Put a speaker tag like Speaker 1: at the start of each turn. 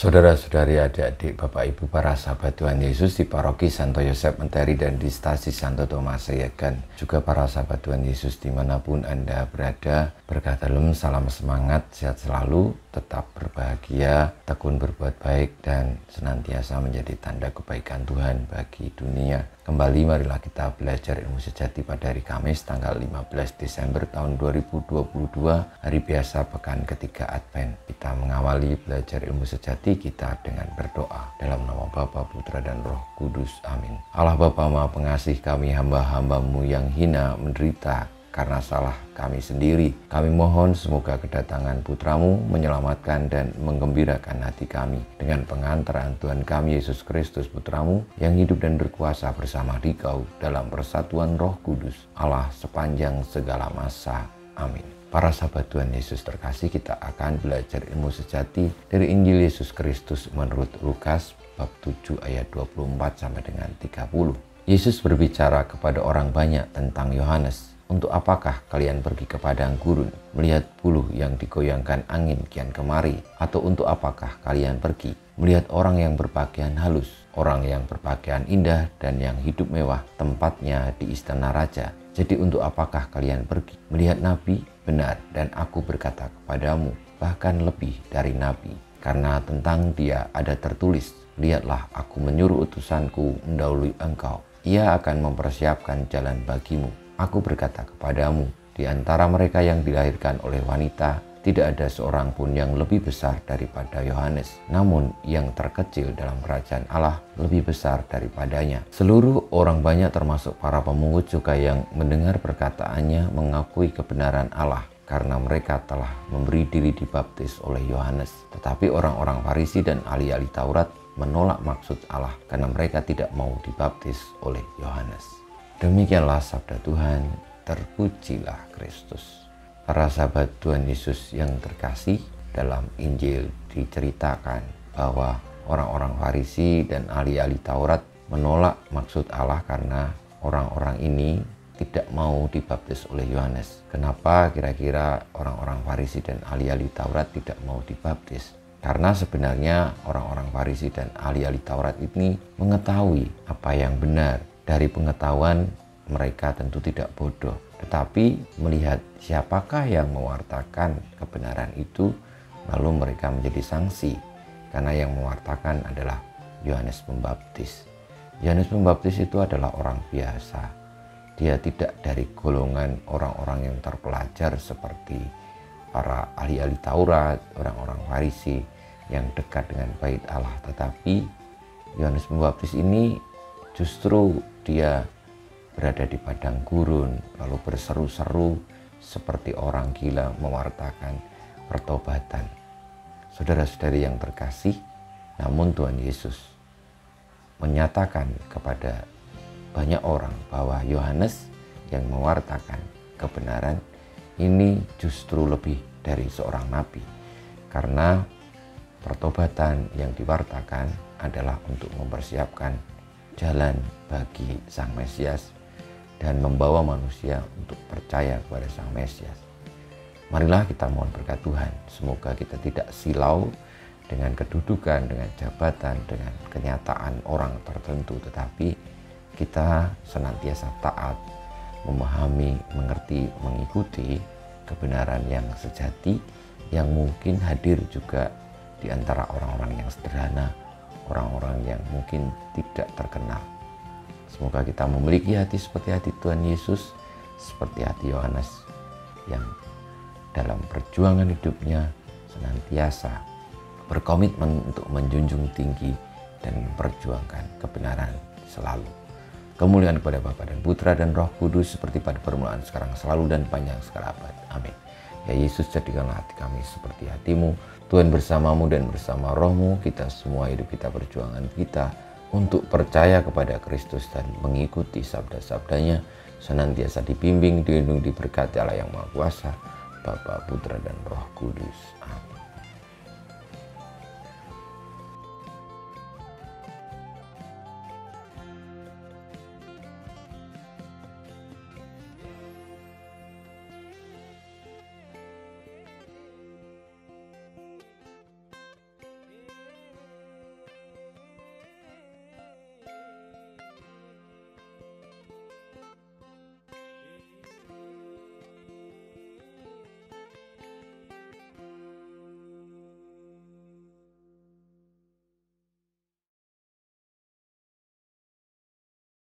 Speaker 1: Saudara-saudari, adik-adik, Bapak Ibu, para sahabat Tuhan Yesus di Paroki Santo Yosef Menteri dan di Stasi Santo Tomas Sayegan, juga para sahabat Tuhan Yesus dimanapun Anda berada, berkah dalam, salam semangat, sehat selalu, tetap berbahagia, tekun berbuat baik, dan senantiasa menjadi tanda kebaikan Tuhan bagi dunia. Kembali marilah kita belajar ilmu sejati pada hari Kamis tanggal 15 Desember tahun 2022, hari biasa pekan ketiga Advent. Kita mengawali belajar ilmu sejati kita dengan berdoa. Dalam nama Bapa, Putra, dan Roh Kudus. Amin. Allah Bapa Maha Pengasih, kami hamba-hambamu yang hina menderita karena salah kami sendiri. Kami mohon semoga kedatangan Putramu menyelamatkan dan menggembirakan hati kami dengan pengantaran Tuhan kami Yesus Kristus Putramu yang hidup dan berkuasa bersama Dikau dalam persatuan Roh Kudus, Allah sepanjang segala masa. Amin. Para sahabat Tuhan Yesus terkasih, kita akan belajar ilmu sejati dari Injil Yesus Kristus menurut Lukas bab 7 ayat 24 sampai dengan 30. Yesus berbicara kepada orang banyak tentang Yohanes. Untuk apakah kalian pergi ke padang gurun, melihat buluh yang digoyangkan angin kian kemari? Atau untuk apakah kalian pergi, melihat orang yang berpakaian halus, orang yang berpakaian indah dan yang hidup mewah, tempatnya di istana raja? Jadi untuk apakah kalian pergi, melihat nabi? Benar, dan aku berkata kepadamu, bahkan lebih dari nabi. Karena tentang dia ada tertulis, lihatlah aku menyuruh utusanku mendahului engkau. Ia akan mempersiapkan jalan bagimu. Aku berkata kepadamu, di antara mereka yang dilahirkan oleh wanita, tidak ada seorang pun yang lebih besar daripada Yohanes. Namun yang terkecil dalam kerajaan Allah lebih besar daripadanya. Seluruh orang banyak termasuk para pemungut cukai yang mendengar perkataannya mengakui kebenaran Allah, karena mereka telah memberi diri dibaptis oleh Yohanes. Tetapi orang-orang Farisi dan ahli-ahli Taurat menolak maksud Allah, karena mereka tidak mau dibaptis oleh Yohanes. Demikianlah sabda Tuhan, terpujilah Kristus. Para sahabat Tuhan Yesus yang terkasih, dalam Injil diceritakan bahwa orang-orang Farisi dan ahli-ahli Taurat menolak maksud Allah karena orang-orang ini tidak mau dibaptis oleh Yohanes. Kenapa kira-kira orang-orang Farisi dan ahli-ahli Taurat tidak mau dibaptis? Karena sebenarnya orang-orang Farisi dan ahli-ahli Taurat ini mengetahui apa yang benar. Dari pengetahuan mereka tentu tidak bodoh, tetapi melihat siapakah yang mewartakan kebenaran itu, lalu mereka menjadi sanksi, karena yang mewartakan adalah Yohanes Pembaptis. Yohanes Pembaptis itu adalah orang biasa. Dia tidak dari golongan orang-orang yang terpelajar seperti para ahli-ahli Taurat, orang-orang Farisi yang dekat dengan bait Allah, tetapi Yohanes Pembaptis ini justru dia berada di padang gurun, lalu berseru-seru seperti orang gila mewartakan pertobatan. Saudara-saudari yang terkasih, namun Tuhan Yesus menyatakan kepada banyak orang bahwa Yohanes yang mewartakan kebenaran ini justru lebih dari seorang nabi, karena pertobatan yang diwartakan adalah untuk mempersiapkan jalan bagi Sang Mesias dan membawa manusia untuk percaya kepada Sang Mesias. Marilah kita mohon berkat Tuhan, semoga kita tidak silau dengan kedudukan, dengan jabatan, dengan kenyataan orang tertentu, tetapi kita senantiasa taat, memahami, mengerti, mengikuti kebenaran yang sejati yang mungkin hadir juga di antara orang-orang yang sederhana, orang-orang yang mungkin tidak terkenal. Semoga kita memiliki hati seperti hati Tuhan Yesus, seperti hati Yohanes yang dalam perjuangan hidupnya senantiasa berkomitmen untuk menjunjung tinggi dan memperjuangkan kebenaran selalu. Kemuliaan kepada Bapa dan Putra dan Roh Kudus seperti pada permulaan, sekarang, selalu, dan panjang segala abad. Amin. Ya Yesus, jadikanlah hati kami seperti hati-Mu. Tuhan bersamamu dan bersama rohmu, kita semua hidup kita, perjuangan kita untuk percaya kepada Kristus dan mengikuti sabda-sabdanya, senantiasa dibimbing, dilindungi, diberkati Allah yang Maha Kuasa, Bapa, Putra, dan Roh Kudus. Amin.